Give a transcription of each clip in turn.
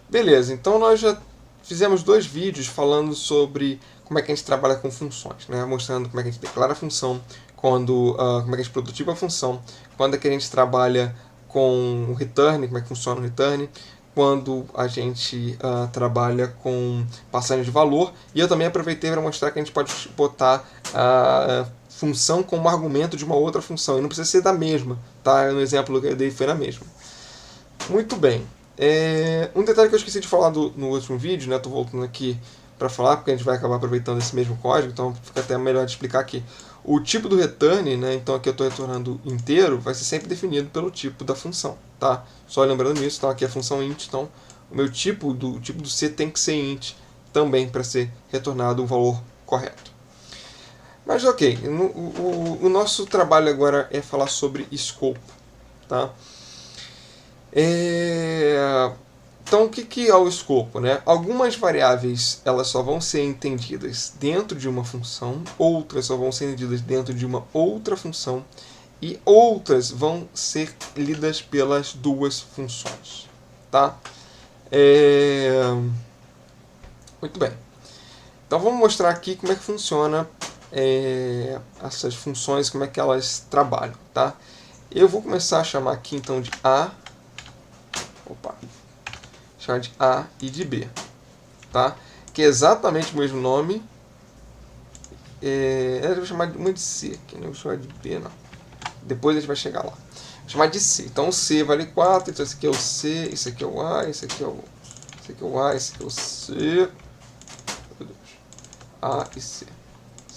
Beleza, então nós já fizemos 2 vídeos falando sobre como é que a gente trabalha com funções, né? Mostrando como é que a gente declara a função, como é que a gente prototipa a função, quando é que a gente trabalha com o return, como é que funciona o return, quando a gente trabalha com passagem de valor. E eu também aproveitei para mostrar que a gente pode botar a função como argumento de uma outra função. E não precisa ser da mesma, tá? No exemplo que eu dei foi na mesma. Muito bem. Um detalhe que eu esqueci de falar no último vídeo, né? Tô voltando aqui para falar, porque a gente vai acabar aproveitando esse mesmo código, então fica até melhor de explicar aqui. O tipo do return, né? Então aqui eu estou retornando inteiro, vai ser sempre definido pelo tipo da função, tá? Só lembrando isso, então aqui é a função int, então o meu tipo do C tem que ser int também para ser retornado um valor correto. Mas ok, o nosso trabalho agora é falar sobre escopo, tá? Então, o que é o escopo? Né? Algumas variáveis elas só vão ser entendidas dentro de uma função, outras só vão ser entendidas dentro de uma outra função, e outras vão ser lidas pelas duas funções. Tá? Muito bem. Então, vamos mostrar aqui como é que funciona essas funções, como é que elas trabalham. Tá? Eu vou começar a chamar aqui então de A. Chamar de A e de B, tá? Que é exatamente o mesmo nome. Eu vou chamar uma de C aqui, não vou chamar de B, não. Depois a gente vai chegar lá. Vou chamar de C. Então o C vale 4, então esse aqui é o C, esse aqui é o A, esse aqui é o A, esse aqui é o C. Meu Deus. A e C.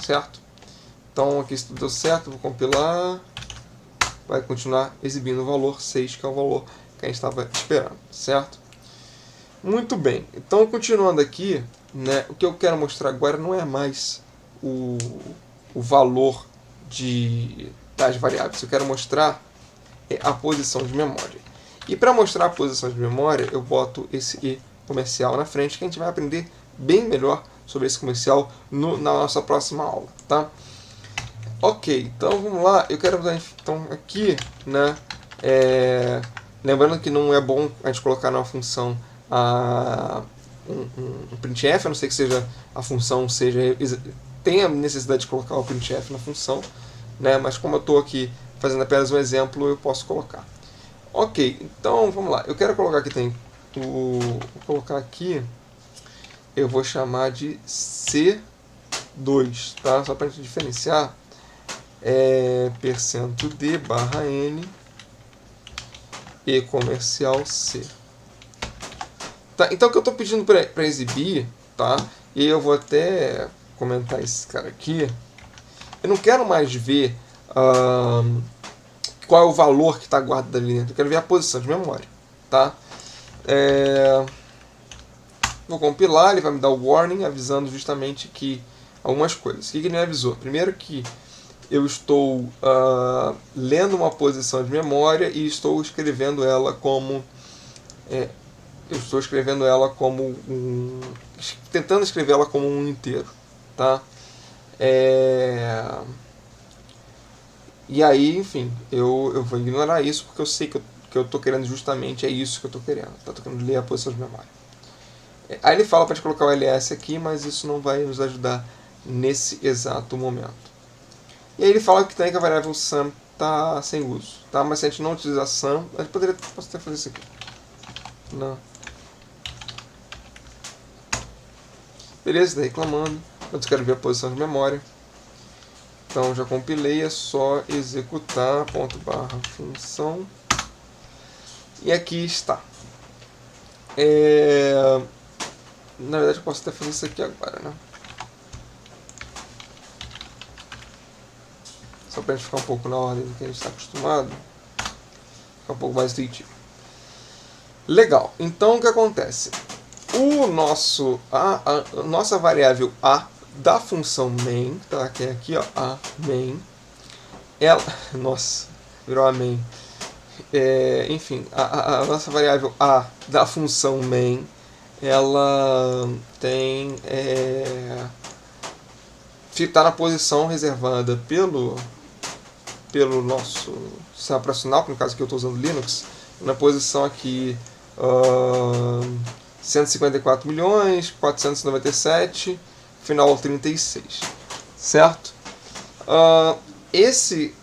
Certo? Então aqui se tudo deu certo, vou compilar. Vai continuar exibindo o valor 6, que é o valor que a gente estava esperando, certo? Muito bem, então continuando aqui, né, o que eu quero mostrar agora não é mais o valor das variáveis, eu quero mostrar a posição de memória. E para mostrar a posição de memória, eu boto esse E comercial na frente, que a gente vai aprender bem melhor sobre esse comercial na nossa próxima aula. Tá? Ok, então vamos lá, eu quero então aqui, né, lembrando que não é bom a gente colocar numa função um printf, a não ser que seja a função tenha necessidade de colocar o printf na função, né? Mas como eu estou aqui fazendo apenas um exemplo, eu posso colocar. Ok, então vamos lá. Eu quero colocar aqui vou colocar aqui, eu vou chamar de C2, tá? Só para a gente diferenciar, %d barra n e comercial C. Tá, então o que eu estou pedindo para exibir, tá? E eu vou até comentar esse cara aqui. Eu não quero mais ver qual é o valor que está guardado ali dentro. Eu quero ver a posição de memória, tá? Vou compilar, ele vai me dar o warning avisando justamente que algumas coisas. O que ele me avisou? Primeiro que eu estou lendo uma posição de memória e estou escrevendo ela como tentando escrever ela como um inteiro, tá? E aí, enfim, eu vou ignorar isso porque eu sei que eu estou querendo justamente é isso que eu estou querendo. Estou querendo ler a posição de memória. Aí ele fala para a gente colocar o ls aqui, mas isso não vai nos ajudar nesse exato momento. E aí ele fala que tem que a variável sum está sem uso, tá? Mas se a gente não utilizar sum, a gente posso até fazer isso aqui. Não. Beleza, está reclamando. Eu quero ver a posição de memória. Então já compilei, é só executar ./função. E aqui está. Na verdade eu posso até fazer isso aqui agora, né? Só para a gente ficar um pouco na ordem do que a gente está acostumado. Ficar um pouco mais intuitivo. Legal, então o que acontece? A nossa variável A da função main, tá? Que é aqui, ó, a main, ela, nossa, virou a main. Enfim, a nossa variável A da função main, ela tem está na posição reservada pelo nosso sistema operacional, que no caso aqui eu estou usando Linux, na posição aqui 154 milhões, 497, final 36, certo? Esse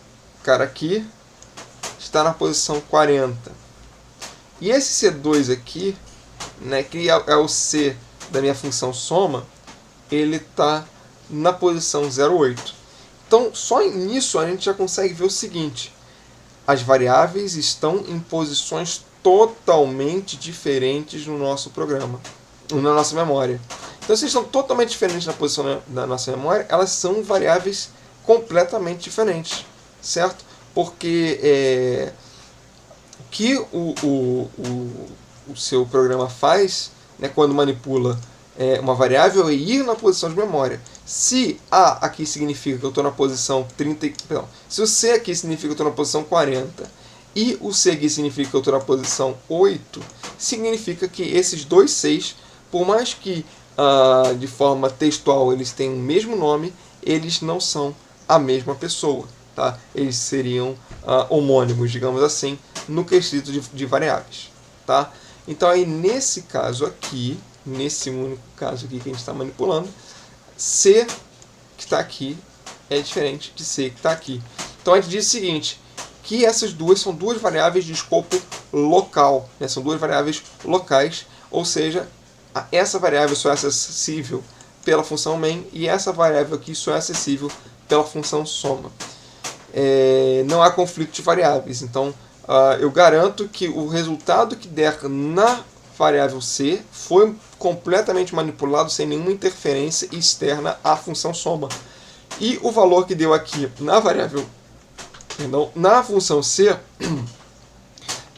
cara aqui está na posição 40. E esse C2 aqui, né, que é o C da minha função soma, ele está na posição 08. Então, só nisso a gente já consegue ver o seguinte: as variáveis estão em posições totalmente diferentes no nosso programa, na nossa memória. Então, se estão totalmente diferentes na posição da nossa memória, elas são variáveis completamente diferentes, certo? Porque o que o seu programa faz, né, quando manipula uma variável, é ir na posição de memória. Se A aqui significa que eu estou na posição 30, perdão, se o C aqui significa que eu estou na posição 40 e o C aqui significa que eu estou na posição 8, significa que esses dois Cs, por mais que de forma textual eles tenham o mesmo nome, eles não são a mesma pessoa. Tá? Eles seriam homônimos, digamos assim, no quesito de variáveis. Tá? Então, aí, nesse caso aqui, nesse único caso aqui que a gente está manipulando, C que está aqui é diferente de C que está aqui. Então, a gente diz o seguinte, que essas duas são duas variáveis de escopo local, né? São duas variáveis locais, ou seja, essa variável só é acessível pela função main e essa variável aqui só é acessível pela função soma. Não há conflito de variáveis, então eu garanto que o resultado que der na variável C foi completamente manipulado sem nenhuma interferência externa à função soma. E o valor que deu aqui na variável, perdão, na função C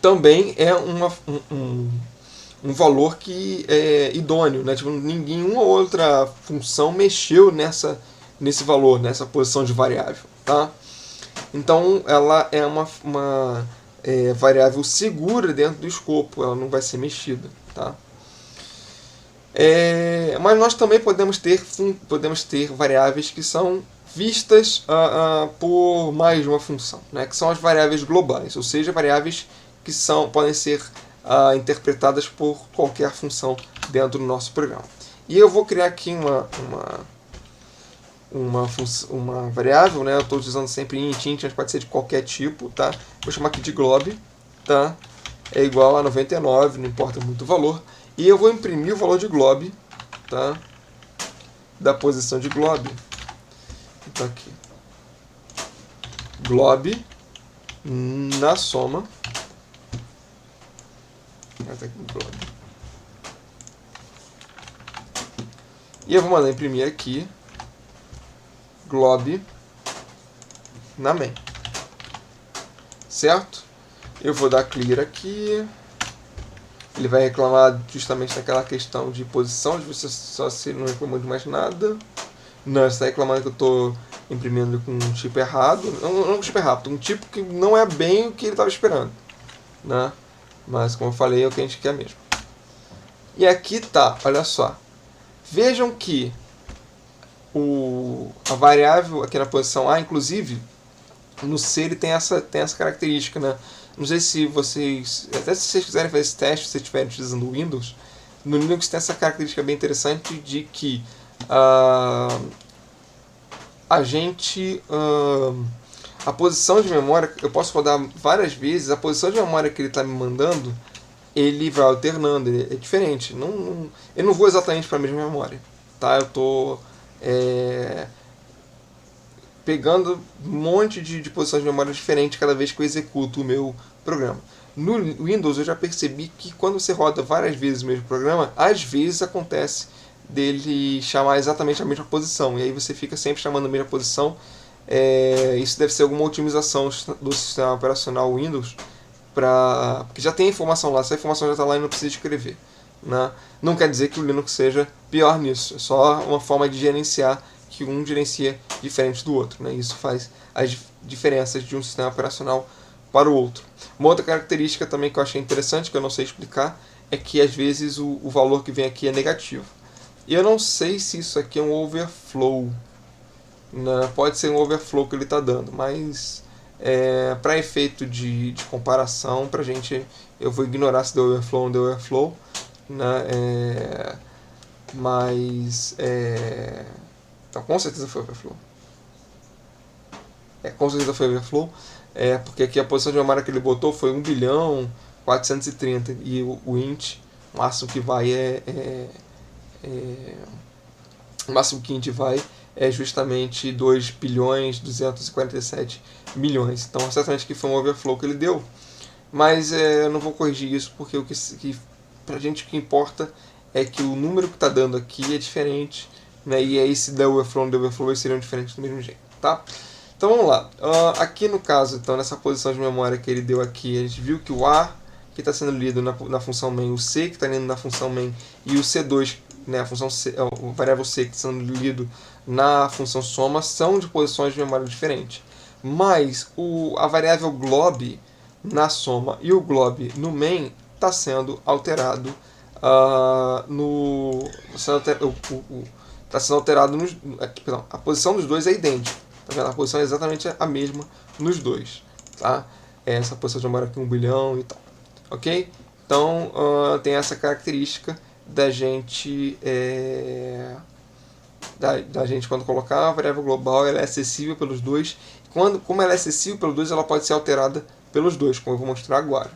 também é um valor que é idôneo, né? Tipo, nenhuma outra função mexeu nesse valor, nessa posição de variável. Tá? Então ela é uma variável segura dentro do escopo, ela não vai ser mexida. Tá? Mas nós também podemos ter variáveis que são vistas por mais de uma função, né? Que são as variáveis globais, ou seja, variáveis que podem ser interpretadas por qualquer função dentro do nosso programa. E eu vou criar aqui uma variável, né? Eu estou utilizando sempre int, mas pode ser de qualquer tipo, tá? Vou chamar aqui de glob, tá? É igual a 99, não importa muito o valor. E eu vou imprimir o valor de glob, tá? Da posição de glob. Então aqui, glob na soma. E eu vou mandar imprimir aqui glob na main. Certo? Eu vou dar clear aqui. Ele vai reclamar justamente daquela questão de posição, de você só se não reclamou de mais nada. Não, ele está reclamando que eu estou imprimindo com um tipo errado. Não com um tipo errado, um tipo que não é bem o que ele estava esperando. Né? Mas, como eu falei, é o que a gente quer mesmo. E aqui tá, olha só. Vejam que a variável aqui na posição A, inclusive, no C ele tem essa característica, né? Não sei se vocês, até se vocês quiserem fazer esse teste, se vocês estiverem utilizando o Windows, no Linux tem essa característica bem interessante de que a posição de memória, eu posso rodar várias vezes, a posição de memória que ele está me mandando, ele vai alternando, é diferente. Eu não vou exatamente para a mesma memória. Tá? Eu estou pegando um monte de posições de memória diferentes cada vez que eu executo o meu programa. No Windows eu já percebi que quando você roda várias vezes o mesmo programa, às vezes acontece dele chamar exatamente a mesma posição. E aí você fica sempre chamando a mesma posição. Isso deve ser alguma otimização do sistema operacional Windows, porque já tem a informação lá, essa informação já está lá e não precisa escrever. Né? Não quer dizer que o Linux seja pior nisso, é só uma forma de gerenciar que um gerencia diferente do outro. Né? Isso faz as diferenças de um sistema operacional para o outro. Uma outra característica também que eu achei interessante, que eu não sei explicar, é que às vezes o valor que vem aqui é negativo. E eu não sei se isso aqui é um overflow. Né? Pode ser um overflow que ele está dando, mas para efeito de comparação, pra gente, eu vou ignorar se deu overflow ou não deu overflow. né? Então com certeza foi overflow. Com certeza foi overflow. Porque aqui a posição de memória que ele botou foi 1 bilhão 430 e o int, o máximo que vai o máximo que a gente vai é justamente 2 bilhões 247 milhões. Então, certamente que foi um overflow que ele deu. Mas eu não vou corrigir isso, porque pra gente o que importa é que o número que está dando aqui é diferente, né? E aí se der overflow ou não der overflow, eles seriam diferentes do mesmo jeito, tá? Então vamos lá. Aqui no caso, então, nessa posição de memória que ele deu aqui, a gente viu que o A, que está sendo lido na função main, o C, que está lido na função main, e o C2, né, a função C, o variável C, que está sendo lido na função soma, são de posições de memória diferentes. Mas a variável glob na soma e o glob no main está sendo alterado está sendo alterado a posição dos dois é idêntica, tá vendo? A posição é exatamente a mesma nos dois, tá? Essa posição de memória aqui 1 bilhão e tal, ok? Então tem essa característica da gente da gente quando colocar a variável global, ela é acessível pelos dois. Como ela é acessível pelos dois, ela pode ser alterada pelos dois, como eu vou mostrar agora,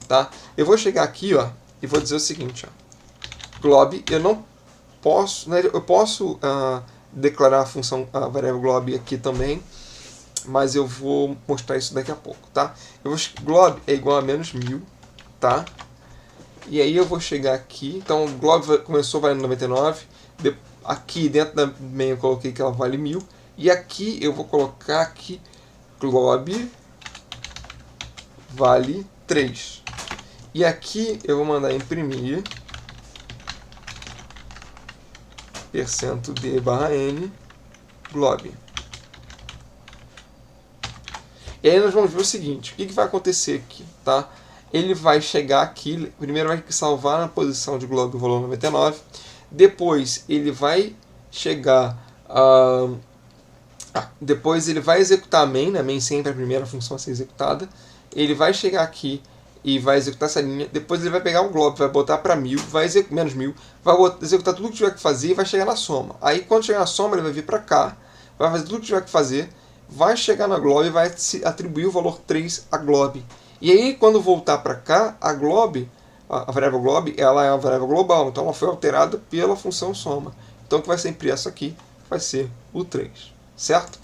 tá? Eu vou chegar aqui, e vou dizer o seguinte, glob, eu não posso, né, eu posso declarar a variável glob aqui também, mas eu vou mostrar isso daqui a pouco, tá? Glob é igual a menos 1000, tá? E aí eu vou chegar aqui, então o glob começou valendo 99, aqui dentro da main eu coloquei que ela vale 1000, e aqui eu vou colocar aqui glob vale 3. E aqui eu vou mandar imprimir %d/n glob. E aí nós vamos ver o seguinte, o que vai acontecer aqui, tá? Ele vai chegar aqui, primeiro vai salvar na posição de glob o valor 99, depois ele vai chegar depois ele vai executar a main, né? Main sempre é a primeira função a ser executada. Ele vai chegar aqui e vai executar essa linha. Depois ele vai pegar o glob, vai botar para 1000, menos 1000, vai executar tudo que tiver que fazer e vai chegar na soma. Aí quando chegar na soma ele vai vir para cá, vai fazer tudo que tiver que fazer, vai chegar na glob e vai atribuir o valor 3 a glob. E aí quando voltar para cá, a glob, a variável glob, ela é uma variável global, então ela foi alterada pela função soma. Então o que vai ser impresso aqui vai ser o 3, certo?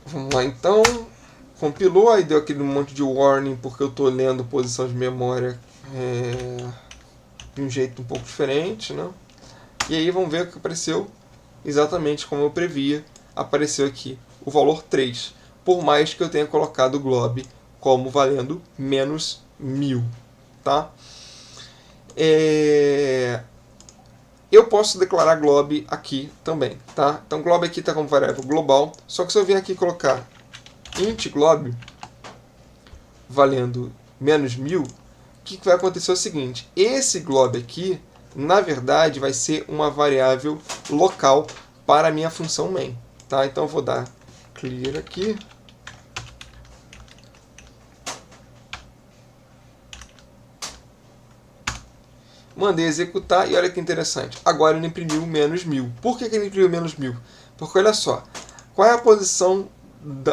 Vamos lá então. Compilou, aí deu aquele monte de warning porque eu estou lendo posição de memória de um jeito um pouco diferente, né? E aí vamos ver o que apareceu exatamente como eu previa. Apareceu aqui o valor 3, por mais que eu tenha colocado o glob como valendo menos 1000, tá? Eu posso declarar glob aqui também, tá? Então glob aqui está como variável global, só que se eu vier aqui colocar int glob valendo menos 1000, o que vai acontecer é o seguinte, esse glob aqui, na verdade, vai ser uma variável local para a minha função main, tá? Então eu vou dar clear aqui. Mandei executar e olha que interessante. Agora ele imprimiu menos 1000. Por que ele imprimiu menos 1000? Porque olha só, qual é a posição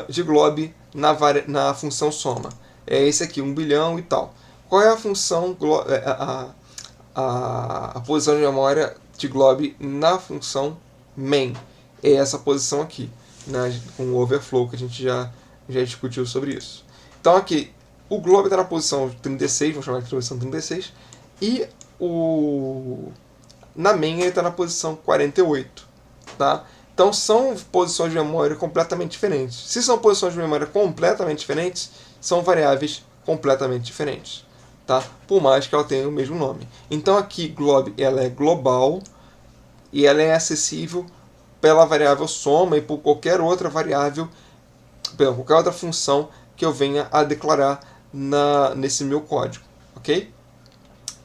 de glob na função soma? É esse aqui, 1 bilhão e tal. Qual é a função, a posição de memória de glob na função main? É essa posição aqui, né, com o overflow que a gente já discutiu sobre isso. Então aqui, o glob está na posição 36, vamos chamar de posição 36, e na main ele está na posição 48, tá? Então são posições de memória completamente diferentes. Se são posições de memória completamente diferentes, são variáveis completamente diferentes, tá? Por mais que ela tenha o mesmo nome. Então aqui glob ela é global e ela é acessível pela variável soma e por qualquer outra variável, qualquer outra função que eu venha a declarar nesse meu código, ok?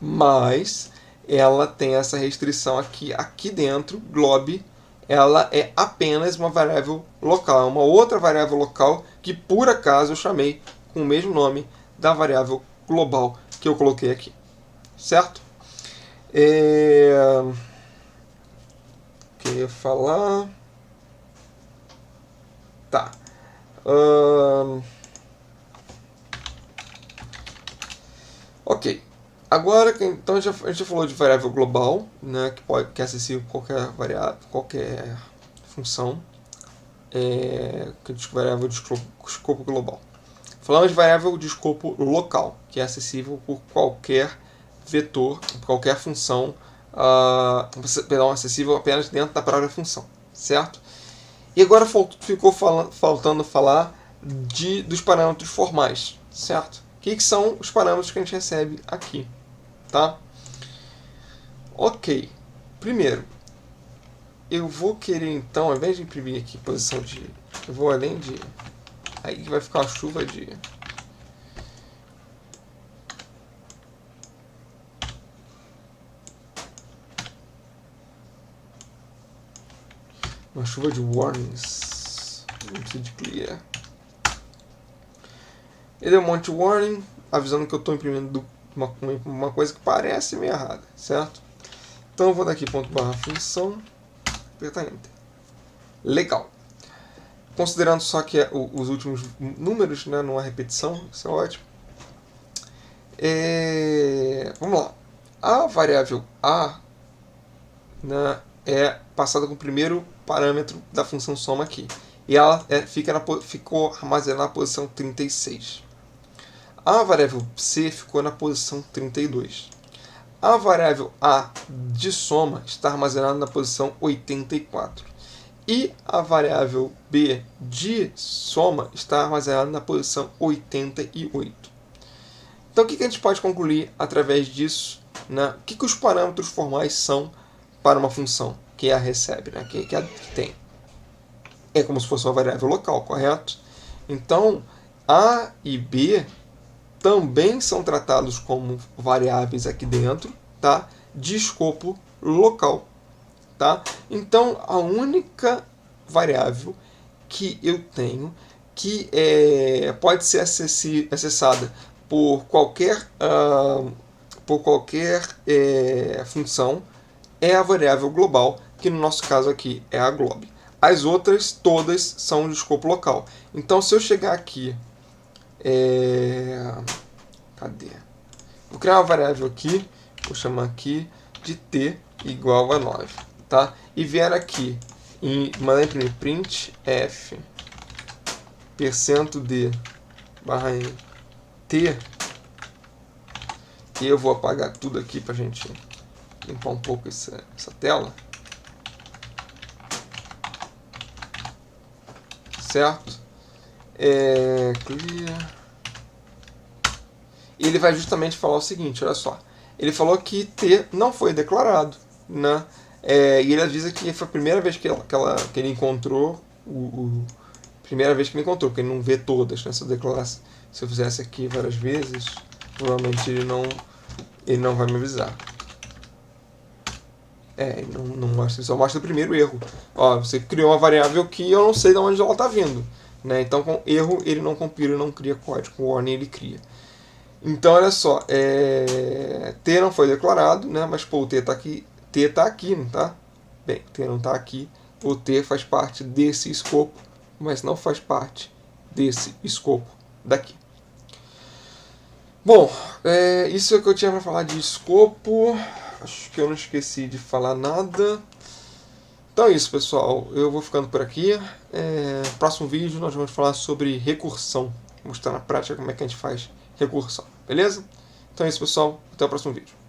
Mas ela tem essa restrição aqui dentro, glob, ela é apenas uma variável local, uma outra variável local que por acaso eu chamei com o mesmo nome da variável global que eu coloquei aqui. certo? Queria falar... Tá. Ok. Agora, então a gente já falou de variável global, né, que é acessível a qualquer variável, qualquer função, que é de variável de escopo global. Falamos de variável de escopo local, que é acessível por qualquer vetor, por qualquer função, acessível apenas dentro da própria função, certo? E agora ficou faltando falar dos parâmetros formais, certo? O que são os parâmetros que a gente recebe aqui, tá? Ok. Primeiro, eu vou querer então, ao invés de imprimir aqui posição de... Eu vou além de... Aí vai ficar uma chuva de... Uma chuva de warnings. Não precisa de clear. Ele deu um monte de warning, avisando que eu estou imprimindo uma coisa que parece meio errada, certo? Então eu vou dar aqui ./função, apertar Enter. Legal. Considerando só que os últimos números, né, não há repetição, isso é ótimo. Vamos lá. A variável A, né, é passada com o primeiro parâmetro da função soma aqui. E ela ficou armazenada na posição 36. A variável C ficou na posição 32. A variável A de soma está armazenada na posição 84. E a variável B de soma está armazenada na posição 88. Então o que a gente pode concluir através disso? Né? O que os parâmetros formais são para uma função que a recebe, né? que tem? É como se fosse uma variável local, correto? Então, A e B também são tratados como variáveis aqui dentro, tá? De escopo local. Tá? Então, a única variável que eu tenho que pode ser acessada por qualquer função é a variável global, que no nosso caso aqui é a glob. As outras todas são de escopo local. Então, se eu chegar aqui... Cadê? Vou criar uma variável aqui, vou chamar aqui de t igual a 9. Tá? E vier aqui e mandar imprimir print f %d barra n t, e eu vou apagar tudo aqui para a gente limpar um pouco essa tela, certo? Clear. E ele vai justamente falar o seguinte, olha só, ele falou que t não foi declarado, né? E ele avisa que foi a primeira vez que ele encontrou primeira vez que ele encontrou, porque ele não vê todas, né? Se eu declarasse, se eu fizesse aqui várias vezes, provavelmente ele não vai me avisar. Ele não mostra, ele só mostra o primeiro erro. Ó, você criou uma variável que eu não sei de onde ela está vindo, né? Então com erro ele não compila, não cria código, com warning ele cria. Então olha só, t não foi declarado, né? Mas pô, o t está aqui. T está aqui, não tá? Bem, T não está aqui. O T faz parte desse escopo, mas não faz parte desse escopo daqui. Bom, isso é o que eu tinha para falar de escopo. Acho que eu não esqueci de falar nada. Então é isso, pessoal. Eu vou ficando por aqui. No próximo vídeo nós vamos falar sobre recursão. Vou mostrar na prática como é que a gente faz recursão. Beleza? Então é isso, pessoal. Até o próximo vídeo.